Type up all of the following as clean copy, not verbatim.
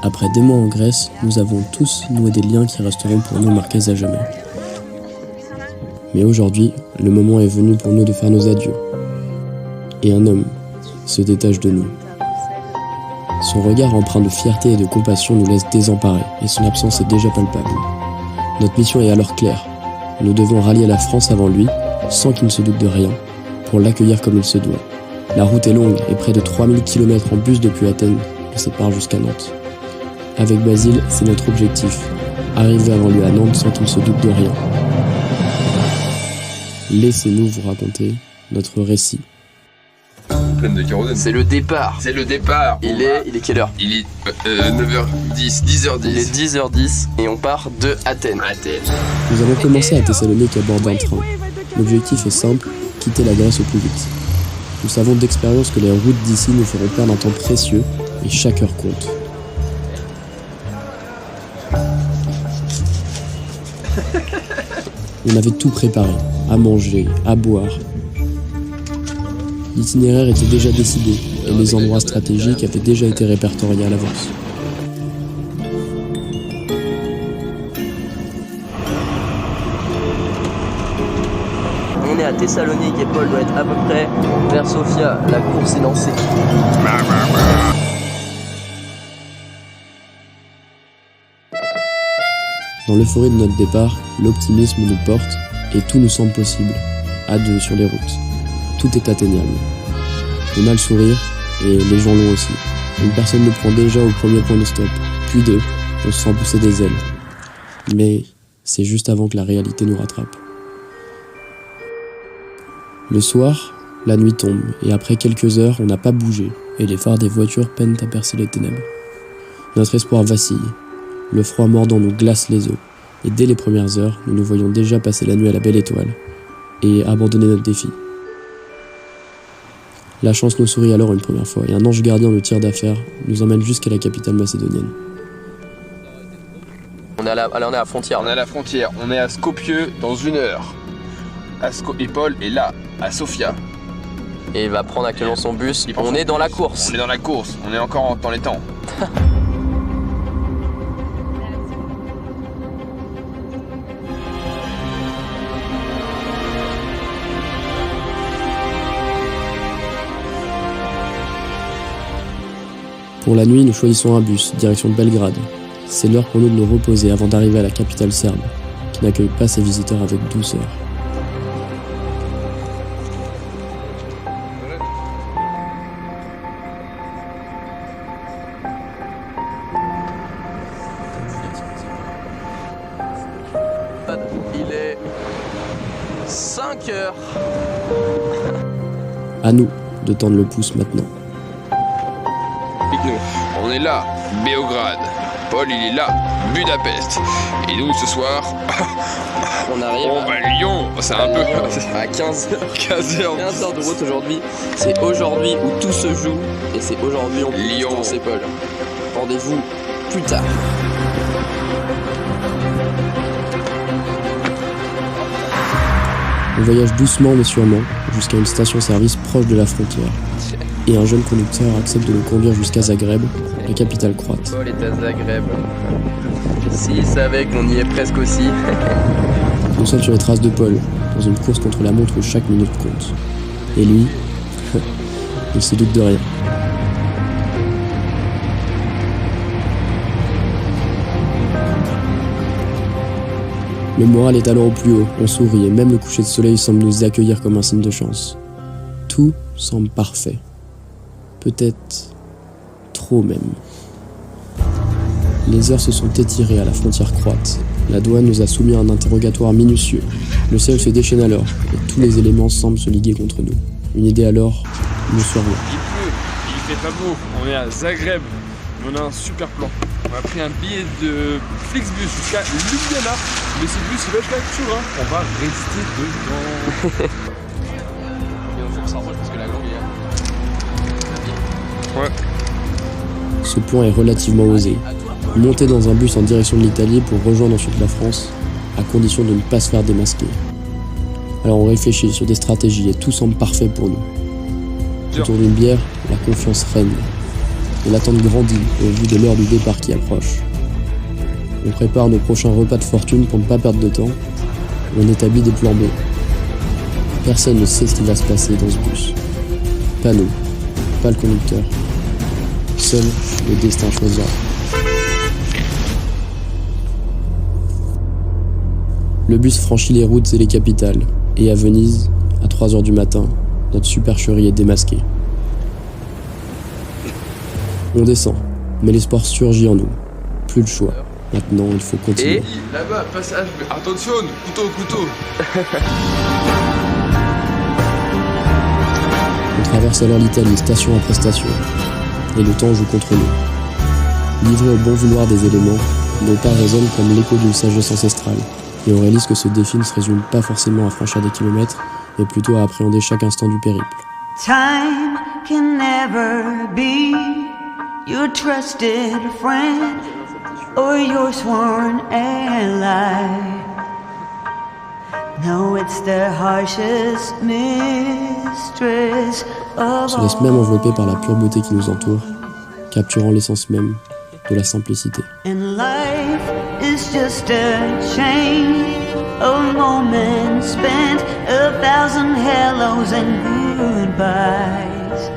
Après des mois en Grèce, nous avons tous noué des liens qui resteront pour nous marqués à jamais. Mais aujourd'hui, le moment est venu pour nous de faire nos adieux. Et un homme se détache de nous. Son regard empreint de fierté et de compassion nous laisse désemparés, et son absence est déjà palpable. Notre mission est alors claire. Nous devons rallier la France avant lui, sans qu'il ne se doute de rien, pour l'accueillir comme il se doit. La route est longue et près de 3000 km en bus depuis Athènes nous sépare jusqu'à Nantes. Avec Basile, c'est notre objectif, arriver avant lui à Nantes sans qu'il ne se doute de rien. Laissez-nous vous raconter notre récit. Pleine de kérosène. C'est le départ. C'est le départ. Il est quelle heure? Il est 9h10, 10h10. Il est 10h10 et on part de Athènes. Nous avons commencé à Thessalonique à bord d'un train. L'objectif est simple, quitter la Grèce au plus vite. Nous savons d'expérience que les routes d'ici nous feront perdre un temps précieux et chaque heure compte. On avait tout préparé, à manger, à boire. L'itinéraire était déjà décidé et les endroits stratégiques avaient déjà été répertoriés à l'avance. On est à Thessalonique et Paul doit être à peu près vers Sofia. La course est lancée. Dans l'euphorie de notre départ, l'optimisme nous porte et tout nous semble possible, à deux sur les routes. Tout est atteignable. On a le sourire et les gens l'ont aussi. Une personne nous prend déjà au premier point de stop, puis deux, on se sent pousser des ailes. Mais c'est juste avant que la réalité nous rattrape. Le soir, la nuit tombe et après quelques heures, on n'a pas bougé et les phares des voitures peinent à percer les ténèbres. Notre espoir vacille. Le froid mordant nous glace les os et dès les premières heures, nous nous voyons déjà passer la nuit à la belle étoile et abandonner notre défi. La chance nous sourit alors une première fois et un ange gardien de tir d'affaires nous emmène jusqu'à la capitale macédonienne. On est à la frontière. On est à la frontière, on est à Skopje dans 1 heure. Et Paul est là, à Sofia. Et il va prendre actuellement son bus. On est dans la course. On est dans la course, on est encore dans les temps. Pour la nuit, nous choisissons un bus, direction Belgrade. C'est l'heure pour nous de nous reposer avant d'arriver à la capitale serbe, qui n'accueille pas ses visiteurs avec douceur. Il est 5h. À nous de tendre le pouce maintenant. Nous, on est là, Beograd. Paul, il est là, Budapest. Et nous, ce soir, On arrive Lyon. C'est un peu à 15h. 15h. 15h de route aujourd'hui. C'est aujourd'hui où tout se joue. Et c'est aujourd'hui où on Lyon. c'est Paul. Rendez-vous plus tard. On voyage doucement mais sûrement jusqu'à une station-service proche de la frontière. Et un jeune conducteur accepte de nous conduire jusqu'à Zagreb, la capitale croate. Paul est à Zagreb. S'il savait qu'on y est presque aussi. Nous sommes sur les traces de Paul, dans une course contre la montre où chaque minute compte. Et lui, il se doute de rien. Le moral est alors au plus haut, on sourit et même le coucher de soleil semble nous accueillir comme un signe de chance. Tout semble parfait. Peut-être trop même. Les heures se sont étirées à la frontière croate. La douane nous a soumis à un interrogatoire minutieux. Le ciel se déchaîne alors, et tous les éléments semblent se liguer contre nous. Une idée alors nous survient. Il pleut, il fait pas beau, on est à Zagreb, on a un super plan. On a pris un billet de Flixbus jusqu'à Ljubljana, mais ce bus il va être là toujours, hein. On va rester dedans. Il faut que ça remonte parce que la langue est... Ouais. Ce plan est relativement osé. Monter dans un bus en direction de l'Italie pour rejoindre ensuite la France, à condition de ne pas se faire démasquer. Alors on réfléchit sur des stratégies et tout semble parfait pour nous. Autour d'une bière, la confiance règne. et l'attente grandit au vu de l'heure du départ qui approche. On prépare nos prochains repas de fortune pour ne pas perdre de temps. On établit des plans B. Personne ne sait ce qui va se passer dans ce bus. Pas nous, pas le conducteur. Seul le destin choisira. Le bus franchit les routes et les capitales, et à Venise, à 3h du matin, notre supercherie est démasquée. On descend, mais l'espoir surgit en nous. Plus de choix. Maintenant, il faut continuer. Et là-bas, passage. Attention, couteau. On traverse alors l'Italie, station après station. Et le temps joue contre nous. Livrés au bon vouloir des éléments, nos pas résonnent comme l'écho d'une sagesse ancestrale. Et on réalise que ce défi ne se résume pas forcément à franchir des kilomètres, mais plutôt à appréhender chaque instant du périple. Time can never be your trusted friend or your sworn ally. No, it's the harshest mistress of On se laisse même envelopper par la pure beauté qui nous entoure, capturant l'essence même de la simplicité. And life is just a chain of moments spent, 1,000 hellos and goodbyes.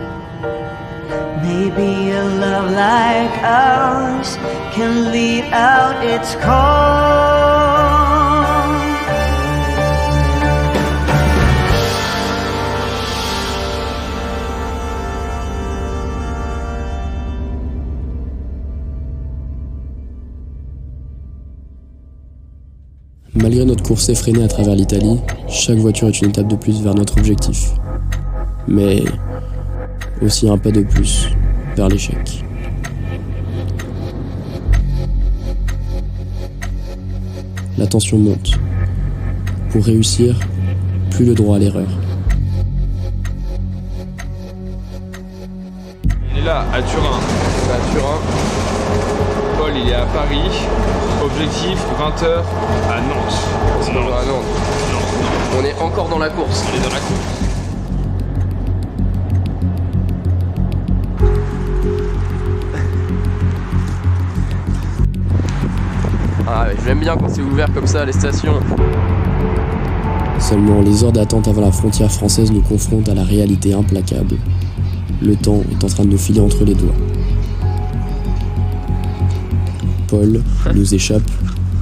Maybe a love like ours can lead out its call. Malgré notre course effrénée à travers l'Italie, chaque voiture est une étape de plus vers notre objectif. Mais aussi un pas de plus vers l'échec. La tension monte. Pour réussir, plus le droit à l'erreur. Il est là, à Turin. Paul, il est à Paris. Objectif 20h à Nantes. Non, à Nantes. Non. On est encore dans la course. On est dans la course. Ah, j'aime bien quand c'est ouvert comme ça, les stations. Seulement, les heures d'attente avant la frontière française nous confrontent à la réalité implacable. Le temps est en train de nous filer entre les doigts. Paul nous échappe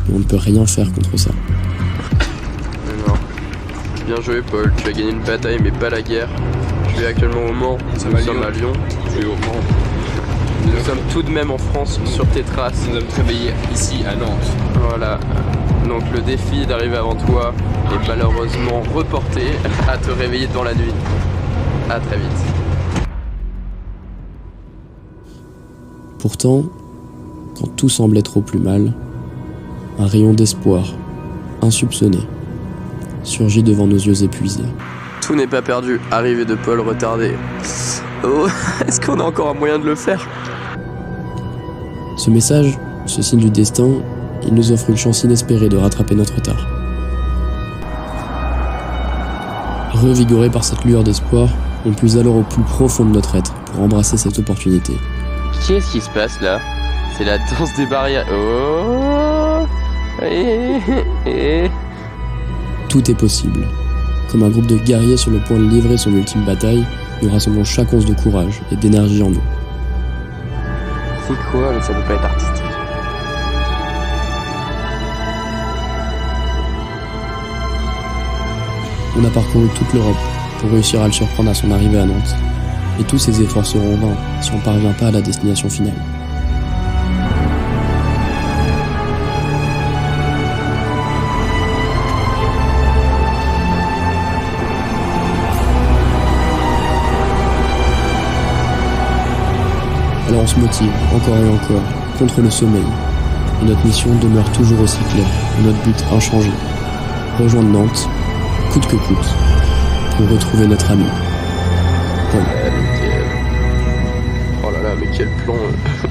et on ne peut rien faire contre ça. Non. Bien joué, Paul. Tu as gagné une bataille, mais pas la guerre. Tu es actuellement au Mans. Nous sommes à Lyon. Je suis au Mans. Nous sommes tout de même en France, sur tes traces. Nous sommes réveillés ici à Nantes. Voilà. Donc le défi d'arriver avant toi est malheureusement reporté à te réveiller dans la nuit. À très vite. Pourtant, quand tout semblait trop plus mal, un rayon d'espoir, insoupçonné, surgit devant nos yeux épuisés. Tout n'est pas perdu. Arrivée de Paul retardée. Oh, est-ce qu'on a encore un moyen de le faire? Ce message, ce signe du destin, il nous offre une chance inespérée de rattraper notre retard. Revigorés par cette lueur d'espoir, on puise alors au plus profond de notre être pour embrasser cette opportunité. Qu'est-ce qui se passe là? C'est la danse des barrières. Oh, Tout est possible. Comme un groupe de guerriers sur le point de livrer son ultime bataille, nous rassemblons chaque once de courage et d'énergie en nous. C'est quoi? Mais ça peut pas être artistique. On a parcouru toute l'Europe pour réussir à le surprendre à son arrivée à Nantes. Et tous ces efforts seront vains si on ne parvient pas à la destination finale. Alors on se motive, encore et encore, contre le sommeil. Et notre mission demeure toujours aussi claire, et notre but inchangé. Rejoindre Nantes, coûte que coûte, pour retrouver notre ami. Paul. Oh là là, mais quel plan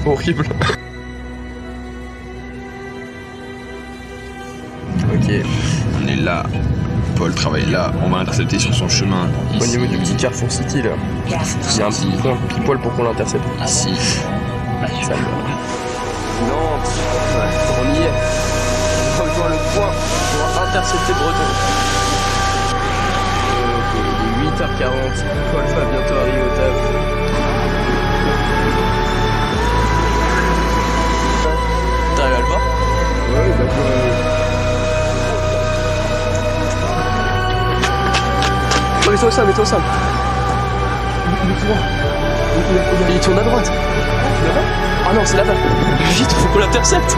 horrible. Ok, on est là. Paul travaille là, on va l'intercepter sur son chemin. Au niveau du petit Carrefour City là, il y a un petit point pile poil pour qu'on l'intercepte. Ici. Ça Nantes, ouais, on y est. On rejoint le point pour intercepter Breton. Ok, il est 8h40, Paul va bientôt arriver au taf. T'arrives à le voir? Ouais, d'accord. Mets-toi au sol, mets-toi au sol. Il tourne à droite. Là-bas? Ah non, c'est là-bas. Vite, faut qu'on l'intercepte.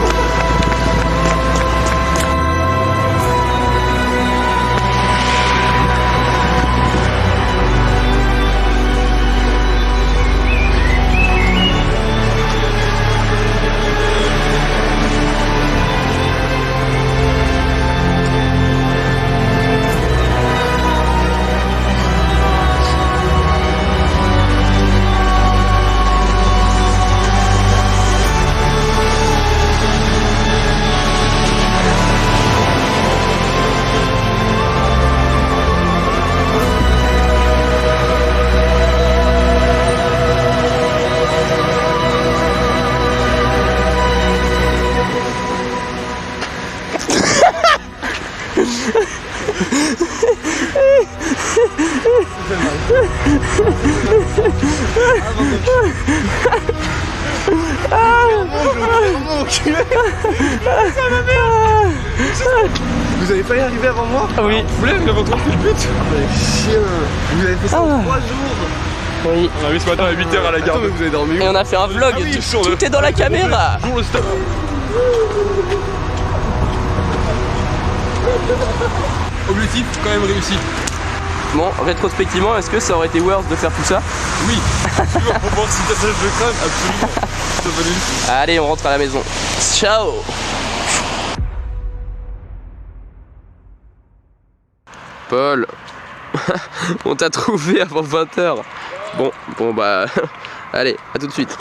Vous avez failli arriver avant moi? Ah oui. Vous voulez arriver avant toi, c'est le but? Chien. Vous avez fait ça en 3 jours. Oui. On a vu ce matin à 8h à la gare. Attends, mais vous avez dormi où? Et on a fait un vlog, Ah oui, tout est dans la caméra. Bonjour le stop. Objectif quand même réussi. Bon, rétrospectivement, est-ce que ça aurait été worth de faire tout ça? Oui. Pour voir si t'as de crâne, absolument. Ça valait. Allez, on rentre à la maison. Ciao. Paul, on t'a trouvé avant 20h. Bon bah, allez, à tout de suite.